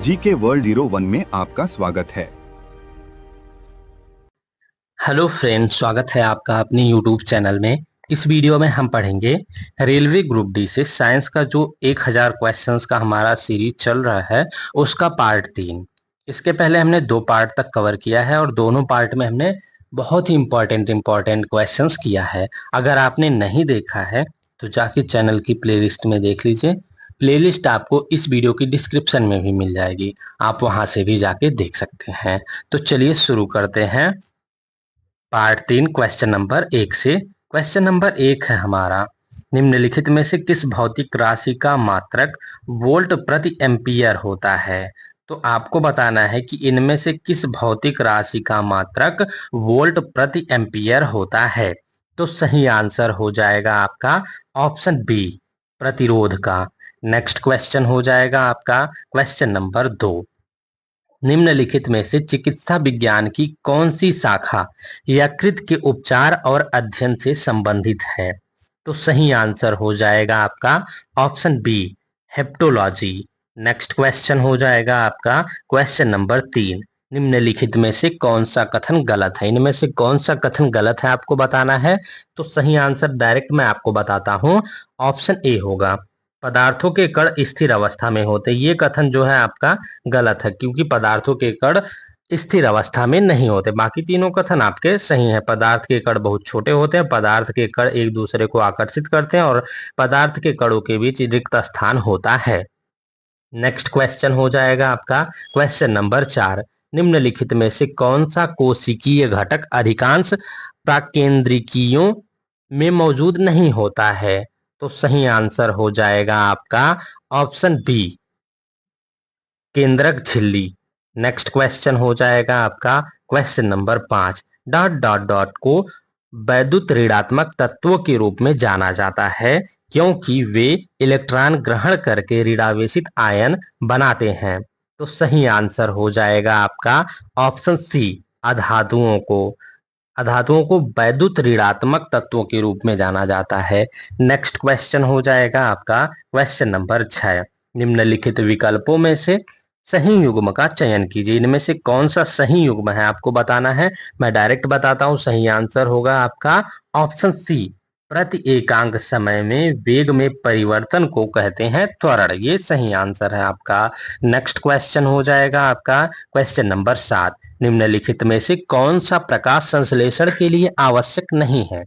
GK world 01 में आपका स्वागत है। हेलो फ्रेंड्स, स्वागत है आपका अपने यूट्यूब चैनल में। इस वीडियो में हम पढ़ेंगे रेलवे ग्रुप डी से साइंस का जो 1000 क्वेश्चंस का हमारा सीरीज चल रहा है उसका पार्ट 3। इसके पहले हमने 2 पार्ट तक कवर किया है और दोनों पार्ट में हमने बहुत ही इंपॉर्टेंट क्वेश्चंस किया है। अगर आपने नहीं देखा है तो जाके चैनल की प्लेलिस्ट में देख लीजिए। प्लेलिस्ट आपको इस वीडियो की डिस्क्रिप्शन में भी मिल जाएगी, आप वहां से भी जाके देख सकते हैं। तो चलिए शुरू करते हैं पार्ट 3 क्वेश्चन नंबर 1 से। क्वेश्चन नंबर 1 है हमारा, निम्नलिखित में से किस भौतिक राशि का मात्रक वोल्ट प्रति एम्पियर होता है। तो आपको बताना है कि इनमें से किस भौतिक राशि का मात्रक वोल्ट प्रति एम्पियर होता है। तो सही आंसर हो जाएगा आपका ऑप्शन बी, प्रतिरोध का। नेक्स्ट क्वेश्चन हो जाएगा आपका क्वेश्चन नंबर 2, निम्नलिखित में से चिकित्सा विज्ञान की कौन सी शाखा यकृत के उपचार और अध्ययन से संबंधित है। तो सही आंसर हो जाएगा आपका option B, heptology. Next question हो जाएगा आपका क्वेश्चन नंबर 3, निम्नलिखित में से कौन सा कथन गलत है। इनमें से कौन सा कथन गलत है आपको बताना है। तो सही आंसर डायरेक्ट मैं आपको बताता हूं, ऑप्शन ए होगा, पदार्थों के कण स्थिर अवस्था में होते। ये कथन जो है आपका गलत है, क्योंकि पदार्थों के कण स्थिर अवस्था में नहीं होते। बाकी तीनों कथन आपके सही हैं। पदार्थ के कण बहुत छोटे होते हैं, पदार्थ के कण एक दूसरे को आकर्षित करते हैं और पदार्थ के कणों के बीच रिक्त स्थान होता है। नेक्स्ट क्वेश्चन हो जाएगा आपका क्वेश्चन नंबर 4, निम्नलिखित में से कौन सा कोशिकीय घटक अधिकांश प्राकेंद्रिकियों में मौजूद नहीं होता है। तो सही आंसर हो जाएगा आपका ऑप्शन बी, केंद्रक झिल्ली। नेक्स्ट क्वेश्चन हो जाएगा आपका question number 5, dot dot dot को वैद्युत ऋणात्मक तत्वों के रूप में जाना जाता है क्योंकि वे इलेक्ट्रॉन ग्रहण करके ऋणावेशित आयन बनाते हैं। तो सही आंसर हो जाएगा आपका ऑप्शन सी, अधातुओं को। अधातुओं को वैद्युत ऋणात्मक तत्वों के रूप में जाना जाता है। नेक्स्ट क्वेश्चन हो जाएगा आपका क्वेश्चन नंबर 6, निम्नलिखित विकल्पों में से सही युग्म का चयन कीजिए। इनमें से कौन सा सही युग्म है आपको बताना है। मैं डायरेक्ट बताता हूं, सही आंसर होगा आपका ऑप्शन सी, प्रति एकांक समय में वेग में परिवर्तन को कहते हैं त्वरण। ये सही आंसर है आपका। नेक्स्ट क्वेश्चन हो जाएगा आपका क्वेश्चन नंबर 7, निम्नलिखित में से कौन सा प्रकाश संश्लेषण के लिए आवश्यक नहीं है।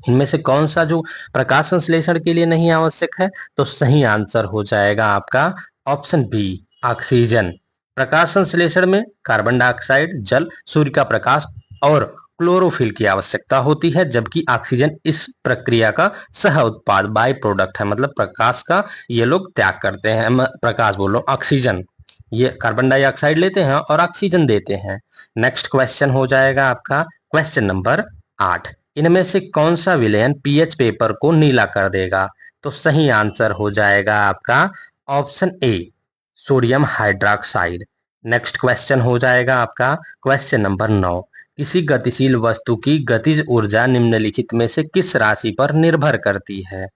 इनमें से कौन सा जो प्रकाश संश्लेषण के लिए नहीं आवश्यक है। तो सही आंसर हो जाएगा आपका ऑप्शन बी, ऑक्सीजन। प्रकाश संश्लेषण में कार्बन डाइऑक्साइड, जल, सूर्य का प्रकाश और क्लोरोफिल की आवश्यकता होती है, जबकि ऑक्सीजन इस प्रक्रिया का सह उत्पाद, बाई प्रोडक्ट है। मतलब प्रकाश का ये लोग त्याग करते हैं। प्रकाश बोल रहा हूं, ऑक्सीजन। ये कार्बन डाइऑक्साइड लेते हैं और ऑक्सीजन देते हैं। नेक्स्ट क्वेश्चन हो जाएगा आपका क्वेश्चन नंबर 8, इनमें से कौन सा विलयन पीएच पेपर को नीला कर देगा। तो सही आंसर हो जाएगा आपका option A, sodium hydroxide. Next question हो जाएगा आपका क्वेश्चन नंबर 9, किसी गतिशील वस्तु की गतिज ऊर्जा निम्नलिखित में से किस राशि पर निर्भर करती है।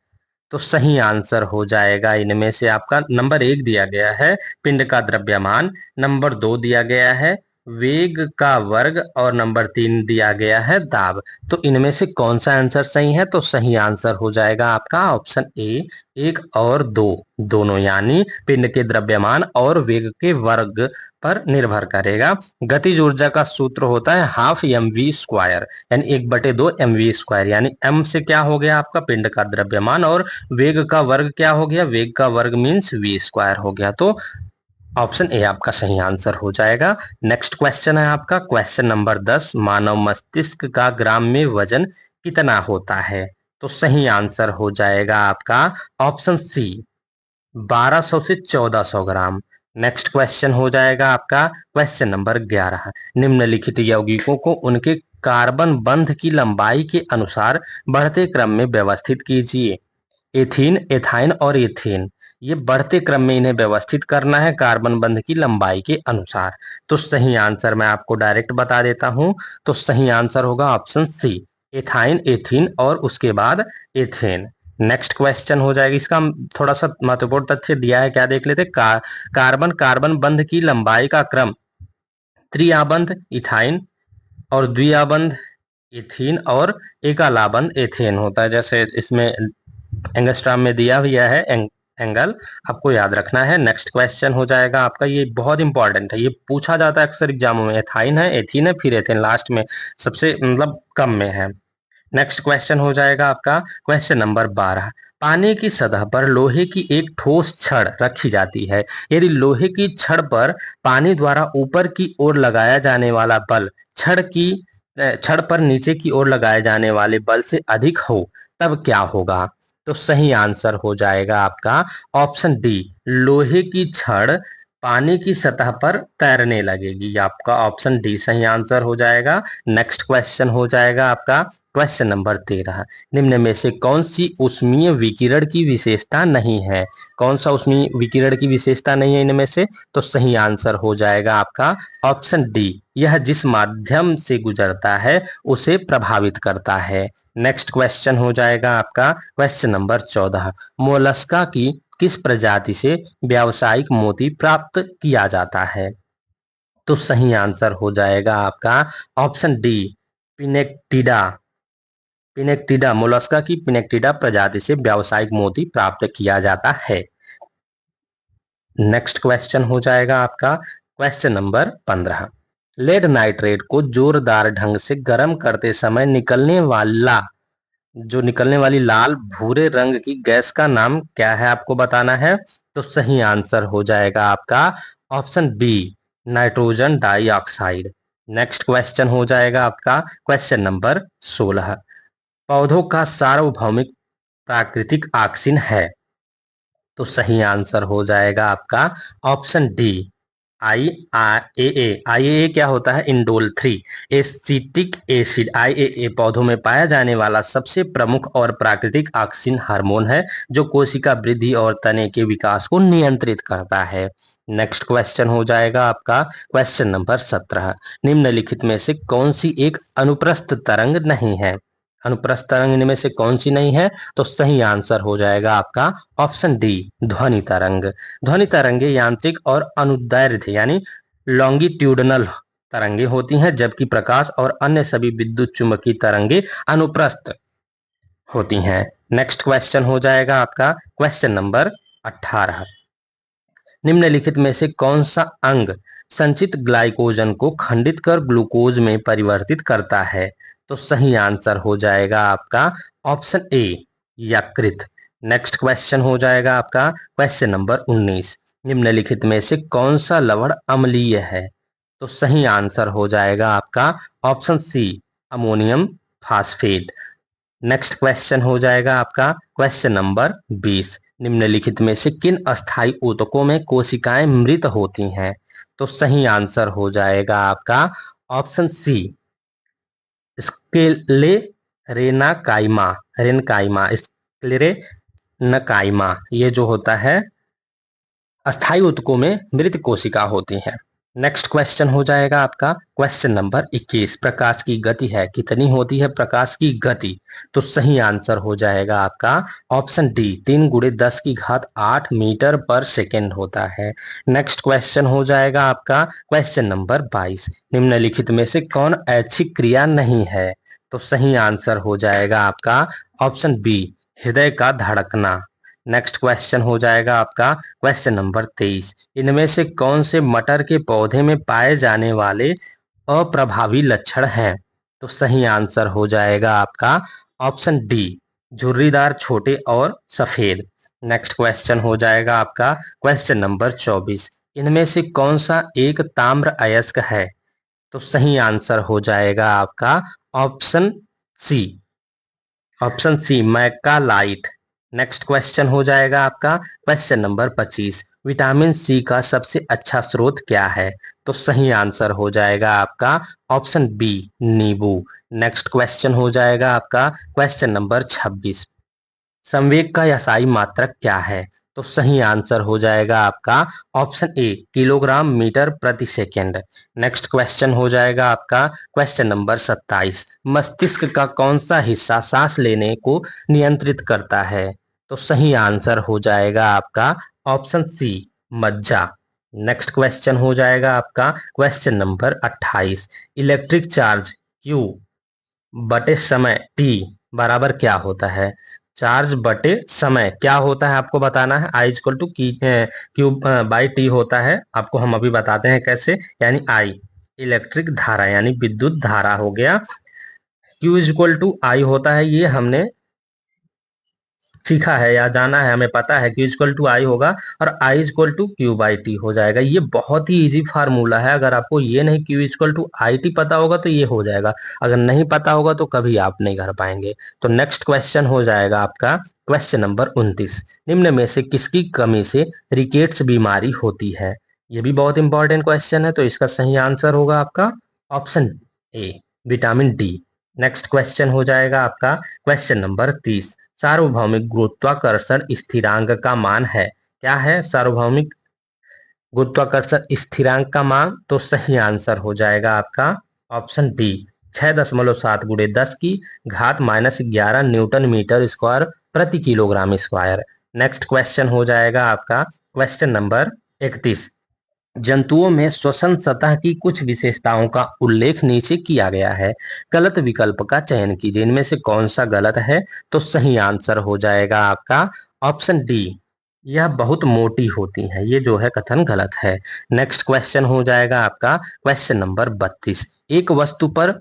तो सही आंसर हो जाएगा इनमें से आपका नंबर 1 दिया गया है पिंड का द्रव्यमान, नंबर 2 दिया गया है वेग का वर्ग और नंबर 3 दिया गया है दाब। तो इनमें से कौन सा आंसर सही है। तो सही आंसर हो जाएगा आपका ऑप्शन ए, 1 और 2 दोनों, यानी पिंड के द्रव्यमान और वेग के वर्ग पर निर्भर करेगा। गतिज ऊर्जा का सूत्र होता है हाफ एम वी स्क्वायर, यानी 1/2 एम वी स्क्वायर। यानी एम से क्या हो गया आपका पिंड का द्रव्यमान और वेग का वर्ग क्या हो गया, वेग का वर्ग मीन्स वी स्क्वायर हो गया। तो ऑप्शन ए आपका सही आंसर हो जाएगा। नेक्स्ट क्वेश्चन है आपका क्वेश्चन नंबर 10, मानव मस्तिष्क का ग्राम में वजन कितना होता है। तो सही आंसर हो जाएगा आपका ऑप्शन सी, 1200 से 1400 ग्राम। नेक्स्ट क्वेश्चन हो जाएगा आपका क्वेश्चन नंबर 11, निम्नलिखित यौगिकों को उनके कार्बन बंध की लंबाई के अनुसार बढ़ते क्रम में व्यवस्थित कीजिए। एथीन, एथाइन और एथेन, ये बढ़ते क्रम में इन्हें व्यवस्थित करना है कार्बन बंध की लंबाई के अनुसार। तो सही आंसर मैं आपको डायरेक्ट बता देता हूं। तो सही आंसर होगा ऑप्शन सी, एथाइन, एथीन और उसके बाद एथेन। नेक्स्ट क्वेश्चन हो जाएगा, इसका थोड़ा सा महत्वपूर्ण तथ्य दिया है, क्या देख लेते। कार्बन कार्बन बंध की लंबाई का क्रम त्रिआबंध इथाइन और द्विआबंध इथीन और एकालाबंध एथेन होता है। जैसे इसमें एंगस्ट्राम में दिया हुआ है एंगल, आपको याद रखना है। नेक्स्ट क्वेश्चन हो जाएगा आपका, ये बहुत इंपॉर्टेंट है, ये पूछा जाता है अक्सर एग्जामों में। एथाइन है, एथीन है, फिर एथेन लास्ट में सबसे मतलब कम में है। नेक्स्ट क्वेश्चन हो जाएगा आपका क्वेश्चन नंबर 12। पानी की सतह पर लोहे की एक ठोस छड़ रखी जाती है। यदि लोहे की छड़ पर पानी द्वारा ऊपर की ओर लगाया जाने वाला बल छड़ पर नीचे की ओर लगाए जाने वाले बल से अधिक हो, तब क्या होगा। तो सही आंसर हो जाएगा आपका ऑप्शन डी, लोहे की छड़ पानी की सतह पर तैरने लगेगी। आपका ऑप्शन डी सही आंसर हो जाएगा। नेक्स्ट क्वेश्चन हो जाएगा आपका क्वेश्चन नंबर 13। निम्न में से कौन सी ऊष्मीय विकिरण की विशेषता नहीं है। कौन सा ऊष्मीय विकिरण की विशेषता नहीं है इनमें से। तो सही आंसर हो जाएगा आपका ऑप्शन डी, यह जिस माध्यम से गुजरता है उसे प्रभावित करता है। नेक्स्ट क्वेश्चन हो जाएगा आपका क्वेश्चन नंबर 14। मोलस्का की किस प्रजाति से व्यावसायिक मोती प्राप्त किया जाता है। तो सही आंसर हो जाएगा आपका ऑप्शन डी, पिनेक्टिडा। पिनेक्टिडा, मोलस्का की पिनेक्टिडा प्रजाति से व्यावसायिक मोती प्राप्त किया जाता है। नेक्स्ट क्वेश्चन हो जाएगा आपका क्वेश्चन नंबर 15। लेड नाइट्रेट को जोरदार ढंग से गर्म करते समय निकलने वाली लाल भूरे रंग की गैस का नाम क्या है, आपको बताना है। तो सही आंसर हो जाएगा आपका option B, nitrogen dioxide. Next question हो जाएगा आपका क्वेश्चन नंबर 16। पौधों का सार्वभौमिक प्राकृतिक ऑक्सीजन है। तो सही आंसर हो जाएगा आपका ऑप्शन डी, आईएए क्या होता है, इंडोल 3 एसिटिक एसिड। आईएए पौधों में पाया जाने वाला सबसे प्रमुख और प्राकृतिक ऑक्सीजन हार्मोन है, जो कोशिका वृद्धि और तने के विकास को नियंत्रित करता है। नेक्स्ट क्वेश्चन हो जाएगा आपका क्वेश्चन नंबर 17। निम्नलिखित में से कौन सी एक अनुप्रस्थ तरंग नहीं है। अनुप्रस्थ तरंग इनमें से कौन सी नहीं है। तो सही आंसर हो जाएगा आपका ऑप्शन डी, ध्वनि तरंग। ध्वनि तरंगे यांत्रिक और अनुदैर्ध्य यानी लॉन्गिट्यूडनल तरंगे होती हैं, जबकि प्रकाश और अन्य सभी विद्युत चुंबकीय तरंगे अनुप्रस्थ होती हैं। नेक्स्ट क्वेश्चन हो जाएगा आपका क्वेश्चन नंबर 18। निम्नलिखित में से कौन सा अंग संचित ग्लाइकोजन को खंडित कर ग्लूकोज में परिवर्तित करता है। तो सही आंसर हो जाएगा आपका ऑप्शन ए, यकृत। नेक्स्ट क्वेश्चन हो जाएगा आपका क्वेश्चन नंबर 19। निम्नलिखित में से कौन सा लवण अम्लीय है। तो सही आंसर हो जाएगा आपका option C, ammonium phosphate. Next question हो जाएगा आपका क्वेश्चन नंबर 20। निम्नलिखित में से किन अस्थायी ऊतकों में कोशिकाएं मृत होती हैं। तो सही आंसर हो जाएगा आपका ऑप्शन सी, स्क्लेरेनाकाइमा रेनकाइमा स्क्लेरेनकाइमा, ये जो होता है अस्थायी ऊतकों में मृत कोशिका होती हैं। नेक्स्ट क्वेश्चन हो जाएगा आपका क्वेश्चन नंबर 21। प्रकाश की गति है कितनी होती है प्रकाश की गति। तो सही आंसर हो जाएगा आपका ऑप्शन डी, 3 × 10⁸ मीटर पर सेकेंड होता है। नेक्स्ट क्वेश्चन हो जाएगा आपका क्वेश्चन नंबर 22। निम्नलिखित में से कौन ऐच्छिक क्रिया नहीं है। तो सही आंसर हो जाएगा आपका ऑप्शन बी, हृदय का धड़कना। नेक्स्ट क्वेश्चन हो जाएगा आपका क्वेश्चन नंबर 23। इनमें से कौन से मटर के पौधे में पाए जाने वाले अप्रभावी लक्षण हैं। तो सही आंसर हो जाएगा आपका ऑप्शन डी, झुर्रीदार, छोटे और सफेद। नेक्स्ट क्वेश्चन हो जाएगा आपका क्वेश्चन नंबर 24। इनमें से कौन सा एक ताम्र अयस्क है। तो सही आंसर हो जाएगा आपका ऑप्शन सी, मैकालाइट। नेक्स्ट क्वेश्चन हो जाएगा आपका क्वेश्चन नंबर 25। विटामिन सी का सबसे अच्छा स्रोत क्या है। तो सही आंसर हो जाएगा आपका ऑप्शन बी, नींबू। नेक्स्ट क्वेश्चन हो जाएगा आपका क्वेश्चन नंबर 26। संवेग का यासाई मात्रक क्या है। तो सही आंसर हो जाएगा आपका ऑप्शन ए किलोग्राम मीटर प्रति सेकेंड। नेक्स्ट क्वेश्चन हो जाएगा आपका क्वेश्चन नंबर 27। मस्तिष्क का कौन सा हिस्सा सांस लेने को नियंत्रित करता है? तो सही आंसर हो जाएगा आपका ऑप्शन सी मज्जा। नेक्स्ट क्वेश्चन हो जाएगा आपका question number 28। Electric charge Q बटे समय T बराबर क्या होता है? चार्ज बटे समय क्या होता है आपको बताना है। I equal to Q by T होता है, आपको हम अभी बताते हैं कैसे। यानी आई इलेक्ट्रिक धारा यानी विद्युत धारा हो गया, क्यू इक्वल टू आई होता है, ये हमने सीखा है या जाना है, हमें पता है क्यू इक्वल टू आई होगा और I equal to Q by T हो जाएगा। ये बहुत ही इजी फार्मूला है, अगर आपको ये नहीं Q equal to I T पता होगा तो ये हो जाएगा, अगर नहीं पता होगा तो कभी आप नहीं कर पाएंगे। तो नेक्स्ट क्वेश्चन हो जाएगा आपका क्वेश्चन नंबर 29। निम्न में से किसकी कमी से रिकेट्स बीमारी होती है? ये भी बहुत इंपॉर्टेंट क्वेश्चन है, तो इसका सही आंसर होगा आपका option A vitamin D. Next question हो जाएगा आपका क्वेश्चन नंबर 30। सार्वभौमिक गुरुत्वाकर्षण स्थिरांक का मान है? क्या है सार्वभौमिक गुरुत्वाकर्षण स्थिरांक का मान? तो सही आंसर हो जाएगा आपका ऑप्शन डी 6.7 गुणे 10 की घात -11 न्यूटन मीटर स्क्वायर प्रति किलोग्राम स्क्वायर। नेक्स्ट क्वेश्चन हो जाएगा आपका क्वेश्चन नंबर 31। जंतुओं में श्वसन सतह की कुछ विशेषताओं का उल्लेख नीचे किया गया है, गलत विकल्प का चयन कीजिए। इनमें से कौन सा गलत है? तो सही आंसर हो जाएगा आपका ऑप्शन डी यह बहुत मोटी होती है, ये जो है कथन गलत है। नेक्स्ट क्वेश्चन हो जाएगा आपका क्वेश्चन नंबर 32। एक वस्तु पर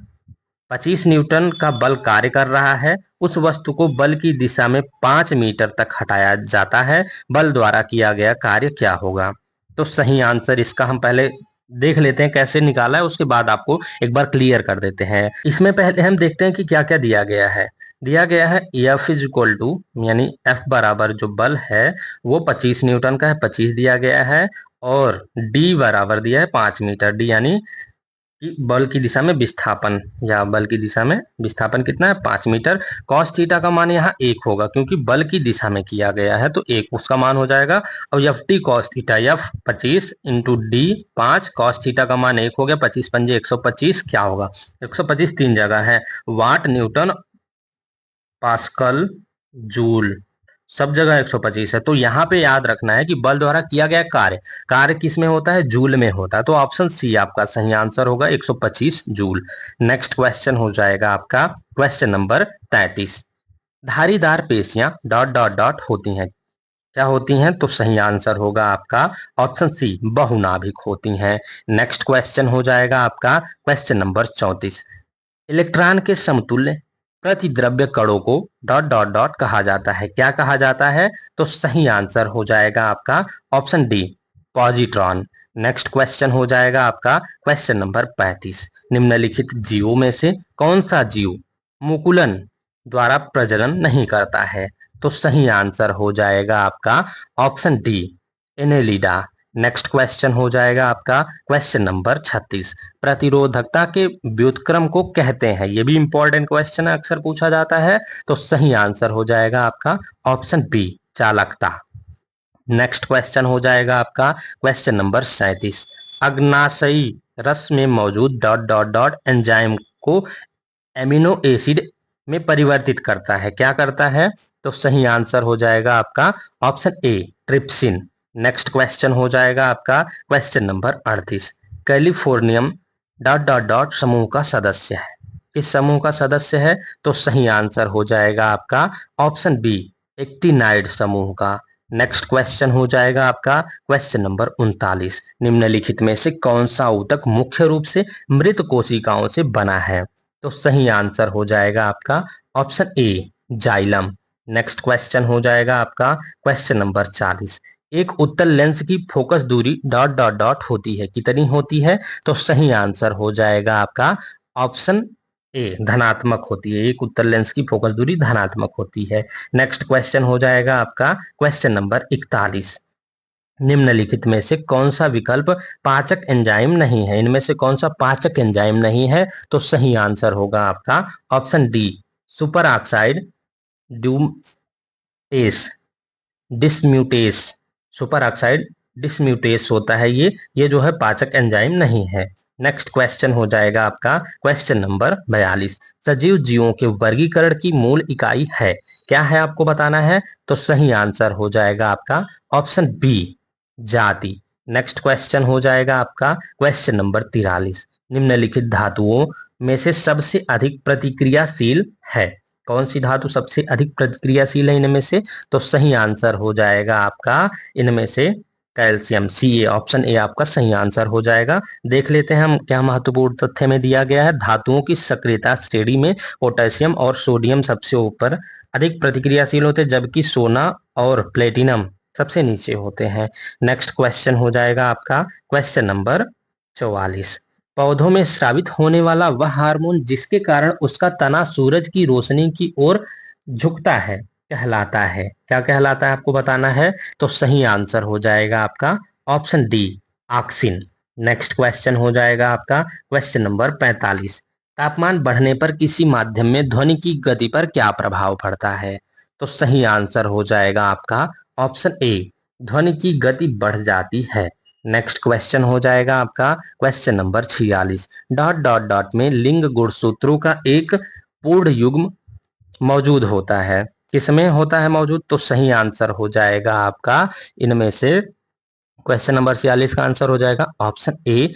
25 न्यूटन का बल कार्य कर रहा है, उस वस्तु को बल की दिशा में 5 मीटर तक हटाया जाता है, बल द्वारा किया गया कार्य क्या होगा? तो सही आंसर इसका हम पहले देख लेते हैं कैसे निकाला है, उसके बाद आपको एक बार क्लियर कर देते हैं। इसमें पहले हम देखते हैं कि क्या क्या दिया गया है। दिया गया है F इज इक्वल टू यानी F बराबर जो बल है वो 25 न्यूटन का है, 25 दिया गया है, और D बराबर दिया है 5 मीटर। D यानी कि बल की दिशा में विस्थापन, या बल की दिशा में विस्थापन कितना है 5 मीटर। कॉस थीटा का मान यहाँ 1 होगा क्योंकि बल की दिशा में किया गया है, तो 1 उसका मान हो जाएगा। और F T cos theta F 25 into D 5, cos theta का मान 1 हो गया, 25 पंजे 125 क्या होगा 125 तीन जगह है, वाट न्यूटन पास्कल जूल सब जगह 125 है। तो यहाँ पे याद रखना है कि बल द्वारा किया गया कार्य, कार्य किस में होता है? जूल में होता है। तो ऑप्शन सी आपका सही आंसर होगा 125 जूल। नेक्स्ट क्वेश्चन हो जाएगा आपका क्वेश्चन नंबर 33। धारीदार पेशियां डॉट डॉट डॉट होती हैं, क्या होती हैं? तो सही आंसर होगा आपका ऑप्शन सी बहुनाभिक होती हैं। नेक्स्ट क्वेश्चन हो जाएगा आपका क्वेश्चन नंबर 34। इलेक्ट्रॉन के समतुल्य प्रतिद्रव्य कणों को डॉट डॉट डॉट कहा जाता है, क्या कहा जाता है? तो सही आंसर हो जाएगा आपका option D positron. Next question हो जाएगा आपका क्वेश्चन नंबर 35। निम्नलिखित जीवों में से कौन सा जीव मुकुलन द्वारा प्रजनन नहीं करता है? तो सही आंसर हो जाएगा आपका option D Annelida. Next question हो जाएगा आपका क्वेश्चन नंबर 36। प्रतिरोधकता के व्युत्क्रम को कहते हैं, ये भी इंपॉर्टेंट क्वेश्चन है, अक्सर पूछा जाता है। तो सही आंसर हो जाएगा आपका ऑप्शन बी चालकता। नेक्स्ट क्वेश्चन हो जाएगा आपका क्वेश्चन नंबर 37। अग्नाशयी रस में मौजूद डॉट डॉट डॉट एंजाइम को एमिनो एसिड में परिवर्तित करता है, क्या करता है? तो सही आंसर हो जाएगा आपका option A trypsin. Next question हो जाएगा आपका question number 38। Californium dot dot dot समूह का सदस्य है, किस समूह का सदस्य है? तो सही आंसर हो जाएगा आपका ऑप्शन बी एक्टिनाइड समूह का। नेक्स्ट क्वेश्चन हो जाएगा आपका क्वेश्चन नंबर 39। निम्नलिखित में से कौन सा ऊतक मुख्य रूप से मृत कोशिकाओं से बना है? तो सही आंसर हो जाएगा आपका option A xylem. Next question हो जाएगा आपका क्वेश्चन नंबर 40। एक उत्तल लेंस की फोकस दूरी डॉट डॉट डॉट होती है, कितनी होती है? तो सही आंसर हो जाएगा आपका ऑप्शन ए धनात्मक होती है, एक उत्तल लेंस की फोकस दूरी धनात्मक होती है। नेक्स्ट क्वेश्चन हो जाएगा आपका क्वेश्चन नंबर 41। निम्नलिखित में से कौन सा विकल्प पाचक एंजाइम नहीं है? इनमें से कौन सा पाचक एंजाइम नहीं है? तो सही आंसर होगा आपका ऑप्शन डी सुपर ऑक्साइड ड्यूटेस। डिसम्यूटेस, सुपर ऑक्साइड डिसम्यूटेस होता है ये जो है पाचक एंजाइम नहीं है। नेक्स्ट क्वेश्चन हो जाएगा आपका क्वेश्चन नंबर 42। सजीव जीवों के वर्गीकरण की मूल इकाई है, क्या है आपको बताना है। तो सही आंसर हो जाएगा आपका ऑप्शन बी, जाति। नेक्स्ट क्वेश्चन हो जाएगा आपका क्वेश्चन नंबर 43। निम्नलिखित धातुओं में से सबसे अधिक प्रतिक्रियाशील है, कौन सी धातु सबसे अधिक प्रतिक्रियाशील है इनमें से। तो सही आंसर हो जाएगा आपका इनमें से calcium, C A, option A आपका सही आंसर हो जाएगा। देख लेते हैं हम क्या महत्वपूर्ण तथ्य में दिया गया है। धातुओं की सक्रियता श्रेणी में पोटेशियम और सोडियम सबसे ऊपर अधिक प्रतिक्रियाशील होते हैं, जबकि सोना और प्लेटिनम सबसे नीचे होते हैं। नेक्स्ट क्वेश्चन हो जाएगा आपका क्वेश्चन नंबर 44। पौधों में स्रावित होने वाला वह हार्मोन जिसके कारण उसका तना सूरज की रोशनी की ओर झुकता है कहलाता है, क्या कहलाता है आपको बताना है। तो सही आंसर हो जाएगा आपका option D, auxin. Next question हो जाएगा आपका क्वेश्चन नंबर 45। तापमान बढ़ने पर किसी माध्यम में ध्वनि की गति पर क्या प्रभाव पड़ता है। तो सही आंसर हो जाएगा आपका ऑप्शन ए, ध्वनि की गति बढ़ जाती है। नेक्स्ट क्वेश्चन हो जाएगा आपका question number 46। Dot dot dot में लिंग गुणसूत्रों का एक पूर्ण युग्म मौजूद होता है, किसमें होता है मौजूद। तो सही आंसर हो जाएगा आपका इनमें से क्वेश्चन नंबर 46 का आंसर हो जाएगा ऑप्शन ए,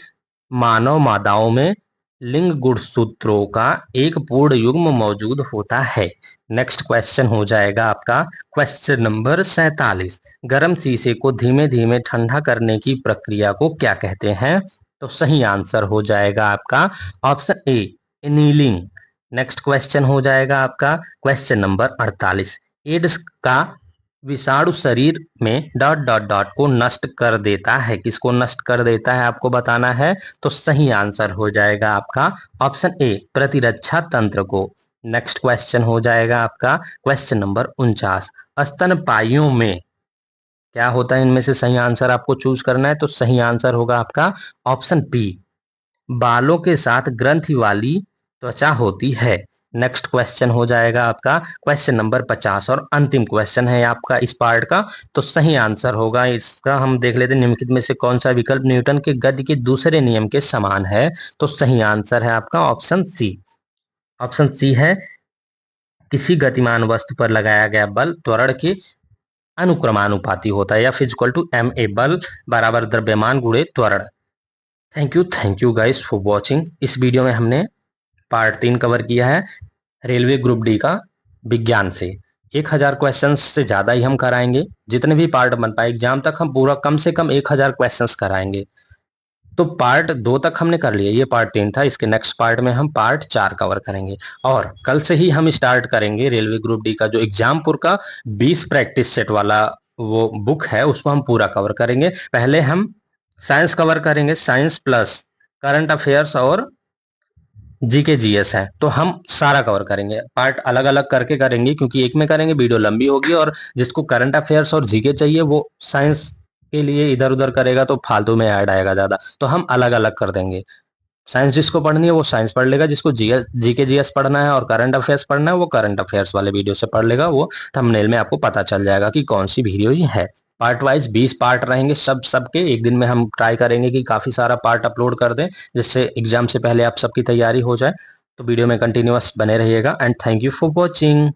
मानव मादाओं में लिंग गुणसूत्रों का एक पूर्ण युग्म मौजूद होता है। नेक्स्ट क्वेश्चन हो जाएगा आपका क्वेश्चन नंबर 47। गर्म शीशे को धीमे धीमे ठंडा करने की प्रक्रिया को क्या कहते हैं। तो सही आंसर हो जाएगा आपका option A, annealing. Next question हो जाएगा आपका क्वेश्चन नंबर 48। एड्स का विषाणु शरीर में डॉट डॉट डॉट को नष्ट कर देता है, किसको नष्ट कर देता है आपको बताना है। तो सही आंसर हो जाएगा आपका ऑप्शन ए, प्रतिरक्षा तंत्र को। नेक्स्ट क्वेश्चन हो जाएगा आपका क्वेश्चन नंबर 49। स्तनपायियों में क्या होता है, इनमें से सही आंसर आपको चूज करना है। तो सही आंसर होगा आपका ऑप्शन बी, बालों के साथ ग्रंथि वाली त्वचा होती है। नेक्स्ट क्वेश्चन हो जाएगा आपका क्वेश्चन नंबर 50 और अंतिम क्वेश्चन है आपका इस पार्ट का। तो सही आंसर होगा इसका, हम देख लेते हैं निम्नलिखित में से कौन सा विकल्प न्यूटन के गति के दूसरे नियम के समान है। तो सही आंसर है आपका ऑप्शन सी, ऑप्शन सी है, किसी गतिमान वस्तु पर लगाया गया बल त्वरण के अनुक्रमानुपाती होता है, या फिजिकल टू एम ए, बल बराबर द्रव्यमान गुणे त्वरण। Thank you guys for watching. इस वीडियो में हमने पार्ट 3 कवर किया है रेलवे ग्रुप डी का विज्ञान से। 1000 क्वेश्चन से ज्यादा ही हम कराएंगे, जितने भी पार्ट बन पाए एग्जाम तक हम पूरा कम से कम 1000 क्वेश्चंस कराएंगे। तो पार्ट 2 तक हमने कर लिया, ये पार्ट 3 था। इसके नेक्स्ट पार्ट में हम पार्ट 4 कवर करेंगे, और कल से ही हम स्टार्ट करेंगे रेलवे ग्रुप डी का जो एग्जामपुर का 20 प्रैक्टिस सेट वाला वो बुक है, उसको हम पूरा कवर करेंगे। पहले हम साइंस कवर करेंगे, साइंस प्लस करंट अफेयर्स और जीके जीएस है, तो हम सारा कवर करेंगे। पार्ट अलग अलग करके करेंगे, क्योंकि एक में करेंगे वीडियो लंबी होगी, और जिसको करंट अफेयर्स और जीके चाहिए वो साइंस के लिए इधर उधर करेगा तो फालतू में ऐड आएगा ज्यादा, तो हम अलग अलग कर देंगे। साइंस जिसको पढ़नी है वो साइंस पढ़ लेगा, जिसको जीके जीएस पढ़ना है और करंट अफेयर्स पढ़ना है वो करंट अफेयर्स वाले वीडियो से पढ़ लेगा। वो थंबनेल में आपको पता चल जाएगा कि कौन सी वीडियो ये है। पार्ट वाइज 20 पार्ट रहेंगे, सबके एक दिन में हम ट्राई करेंगे कि काफी सारा पार्ट अपलोड कर दें, जिससे एग्जाम से पहले आप सबकी तैयारी हो जाए। तो वीडियो में कंटिन्यूअस बने रहिएगा, and thank you for watching.